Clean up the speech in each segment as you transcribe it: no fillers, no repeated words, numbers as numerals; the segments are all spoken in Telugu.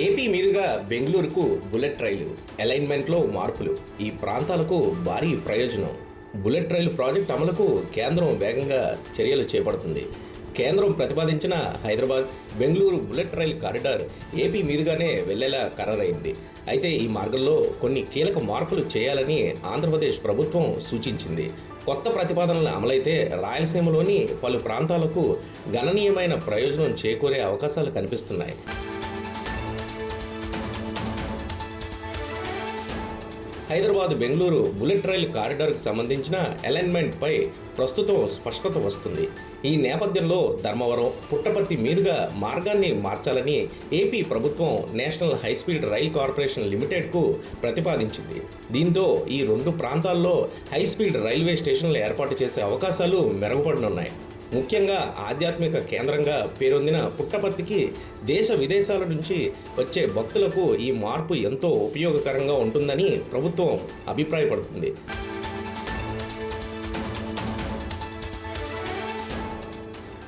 ఏపీ మీదుగా బెంగళూరుకు బుల్లెట్ రైలు అలైన్మెంట్లో మార్పులు ఈ ప్రాంతాలకు భారీ ప్రయోజనం. బుల్లెట్ రైలు ప్రాజెక్టు అమలుకు కేంద్రం వేగంగా చర్యలు చేపడుతుంది. కేంద్రం ప్రతిపాదించిన హైదరాబాద్ బెంగళూరు బుల్లెట్ రైలు కారిడార్ ఏపీ మీదుగానే వెళ్లేలా ఖరారైంది. అయితే ఈ మార్గంలో కొన్ని కీలక మార్పులు చేయాలని ఆంధ్రప్రదేశ్ ప్రభుత్వం సూచించింది. కొత్త ప్రతిపాదనలు అమలైతే రాయలసీమలోని పలు ప్రాంతాలకు గణనీయమైన ప్రయోజనం చేకూరే అవకాశాలు కనిపిస్తున్నాయి. హైదరాబాద్ బెంగళూరు బుల్లెట్ రైలు కారిడార్కు సంబంధించిన అలైన్మెంట్పై ప్రస్తుతం స్పష్టత వస్తుంది. ఈ నేపథ్యంలో ధర్మవరం, పుట్టపర్తి మీదుగా మార్గాన్ని మార్చాలని ఏపీ ప్రభుత్వం నేషనల్ హైస్పీడ్ రైల్ కార్పొరేషన్ లిమిటెడ్కు ప్రతిపాదించింది. దీంతో ఈ రెండు ప్రాంతాల్లో హైస్పీడ్ రైల్వే స్టేషన్లు ఏర్పాటు చేసే అవకాశాలు మెరుగుపడనున్నాయి. ముఖ్యంగా ఆధ్యాత్మిక కేంద్రంగా పేరొందిన పుట్టపర్తికి దేశ విదేశాల నుంచి వచ్చే భక్తులకు ఈ మార్పు ఎంతో ఉపయోగకరంగా ఉంటుందని ప్రభుత్వం అభిప్రాయపడుతుంది.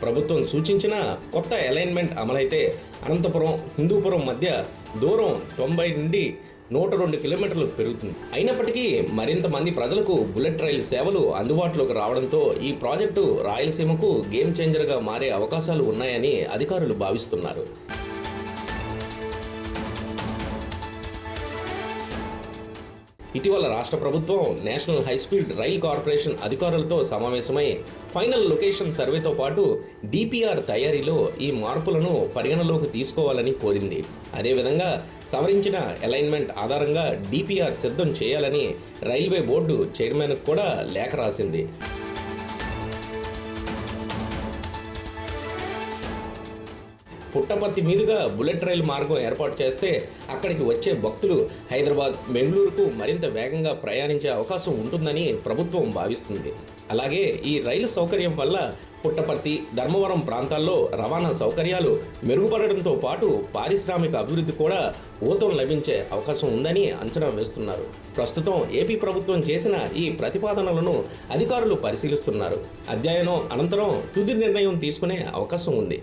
ప్రభుత్వం సూచించిన కొత్త అలైన్మెంట్ అమలైతే అనంతపురం, హిందూపురం మధ్య దూరం 90 నుండి 102 కిలోమీటర్లు పెరుగుతుంది. అయినప్పటికీ మరింత మంది ప్రజలకు బుల్లెట్ రైలు సేవలు అందుబాటులోకి రావడంతో ఈ ప్రాజెక్టు రాయలసీమకు గేమ్ చేంజర్గా మారే అవకాశాలు ఉన్నాయని అధికారులు భావిస్తున్నారు. ఇటీవల రాష్ట్ర ప్రభుత్వం నేషనల్ హైస్పీడ్ రైల్ కార్పొరేషన్ అధికారులతో సమావేశమై ఫైనల్ లొకేషన్ సర్వేతో పాటు డిపిఆర్ తయారీలో ఈ మార్పులను పరిగణలోకి తీసుకోవాలని కోరింది. అదేవిధంగా సవరించిన అలైన్మెంట్ ఆధారంగా డిపిఆర్ సిద్ధం చేయాలని రైల్వే బోర్డు చైర్మన్కు కూడా లేఖ రాసింది. పుట్టపర్తి మీదుగా బుల్లెట్ రైలు మార్గం ఏర్పాటు చేస్తే అక్కడికి వచ్చే భక్తులు హైదరాబాద్, బెంగళూరుకు మరింత వేగంగా ప్రయాణించే అవకాశం ఉంటుందని ప్రభుత్వం భావిస్తుంది. అలాగే ఈ రైలు సౌకర్యం వల్ల పుట్టపర్తి, ధర్మవరం ప్రాంతాల్లో రవాణా సౌకర్యాలు మెరుగుపడడంతో పాటు పారిశ్రామిక అభివృద్ధి కూడా ఊతం లభించే అవకాశం ఉందని అంచనా వేస్తున్నారు. ప్రస్తుతం ఏపీ ప్రభుత్వం చేసిన ఈ ప్రతిపాదనలను అధికారులు పరిశీలిస్తున్నారు. అధ్యయనం అనంతరం తుది నిర్ణయం తీసుకునే అవకాశం ఉంది.